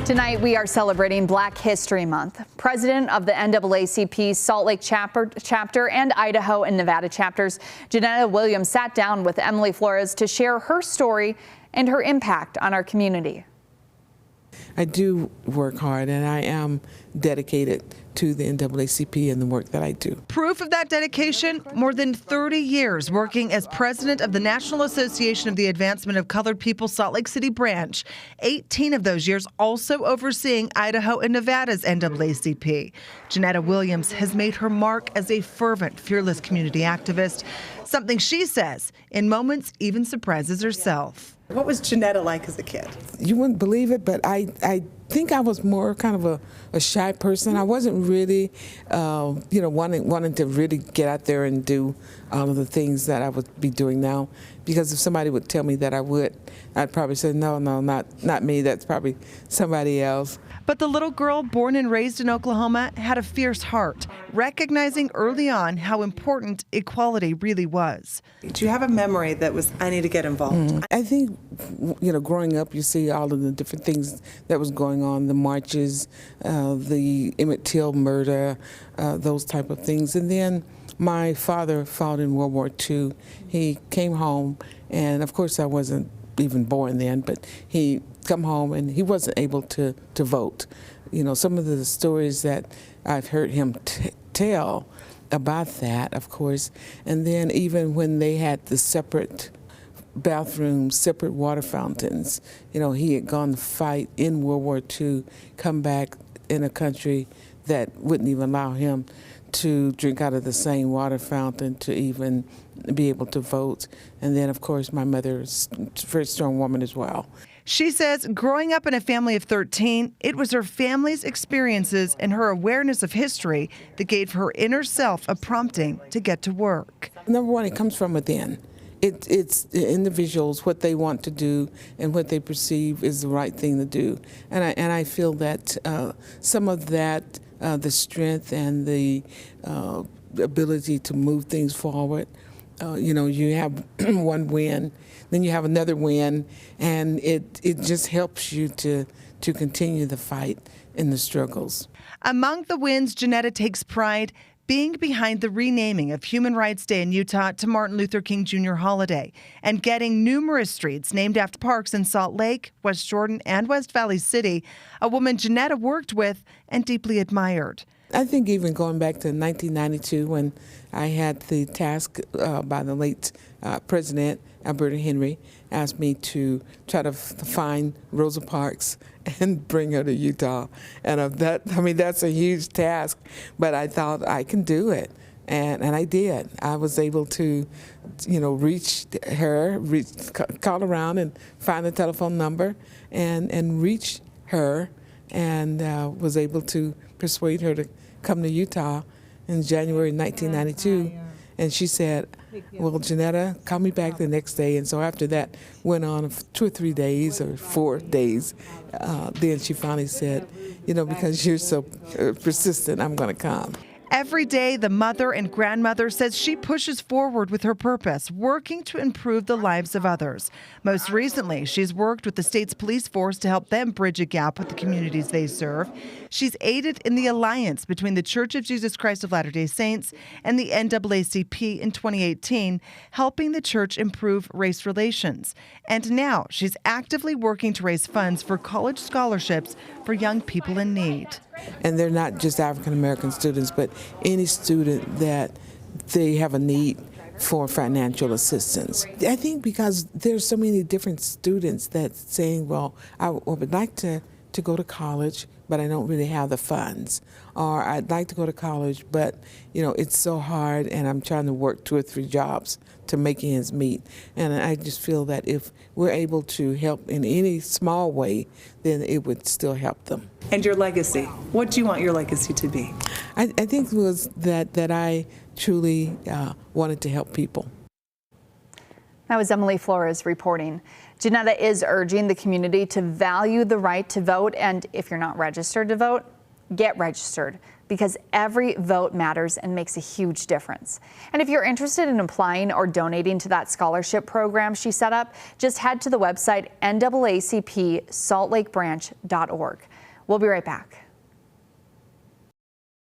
Tonight, we are celebrating Black History Month. President of the NAACP Salt Lake chapter and Idaho and Nevada chapters, Janetta Williams sat down with Emily Flores to share her story and her impact on our community. I do work hard, and I am dedicated to the NAACP and the work that I do. Proof of that dedication, more than 30 years working as president of the National Association of the Advancement of Colored People Salt Lake City branch, 18 of those years also overseeing Idaho and Nevada's NAACP. Janetta Williams has made her mark as a fervent, fearless community activist, something she says in moments even surprises herself. What was Janetta like as a kid? You wouldn't believe it, but I think I was more kind of a shy person. I wasn't really, wanting to really get out there and do all of the things that I would be doing now. Because if somebody would tell me that I would, I'd probably say, no, not me. That's probably somebody else. But the little girl born and raised in Oklahoma had a fierce heart, recognizing early on how important equality really was. Do you have a memory that was, I need to get involved? I think, growing up, you see all of the different things that was going on, the marches, the Emmett Till murder, those type of things. And then my father fought in World War II. He came home, and of course I wasn't even born then, but he come home and he wasn't able to vote. Some of the stories that I've heard him tell about that, of course, and then even when they had the separate bathrooms, separate water fountains, he had gone to fight in World War II, come back in a country that wouldn't even allow him to drink out of the same water fountain, to even be able to vote. And then, of course, my mother is a very strong woman as well. She says growing up in a family of 13, it was her family's experiences and her awareness of history that gave her inner self a prompting to get to work. Number one, it comes from within. It's the individuals, what they want to do and what they perceive is the right thing to do. And I feel that some of that, the strength and the ability to move things forward, you have one win, then you have another win, and it just helps you to continue the fight in the struggles. Among the wins, Janetta takes pride being behind the renaming of Human Rights Day in Utah to Martin Luther King Jr. holiday and getting numerous streets named after parks in Salt Lake, West Jordan, and West Valley City, a woman Janetta worked with and deeply admired. I think even going back to 1992 when I had the task by the late President Alberta Henry asked me to try to find Rosa Parks and bring her to Utah. And that's a huge task, but I thought I can do it. And I did. I was able to, reach her, call around and find the telephone number and reach her, and was able to persuade her to come to Utah in January 1992. And she said, well, Janetta, call me back the next day. And so after that went on 2 or 3 days or 4 days, then she finally said, because you're so persistent, I'm going to come. Every day, the mother and grandmother says she pushes forward with her purpose, working to improve the lives of others. Most recently, she's worked with the state's police force to help them bridge a gap with the communities they serve. She's aided in the alliance between the Church of Jesus Christ of Latter-day Saints and the NAACP in 2018, helping the church improve race relations. And now she's actively working to raise funds for college scholarships for young people in need. And they're not just African-American students, but any student that they have a need for financial assistance. I think because there's so many different students that's saying, well, I would like to go to college, but I don't really have the funds. Or I'd like to go to college, but it's so hard and I'm trying to work 2 or 3 jobs to make ends meet. And I just feel that if we're able to help in any small way, then it would still help them. And your legacy, what do you want your legacy to be? I think it was that I truly wanted to help people. That was Emily Flores reporting. Janetta is urging the community to value the right to vote, and if you're not registered to vote, get registered, because every vote matters and makes a huge difference. And if you're interested in applying or donating to that scholarship program she set up, just head to the website NAACP saltlakebranch.org. We'll be right back.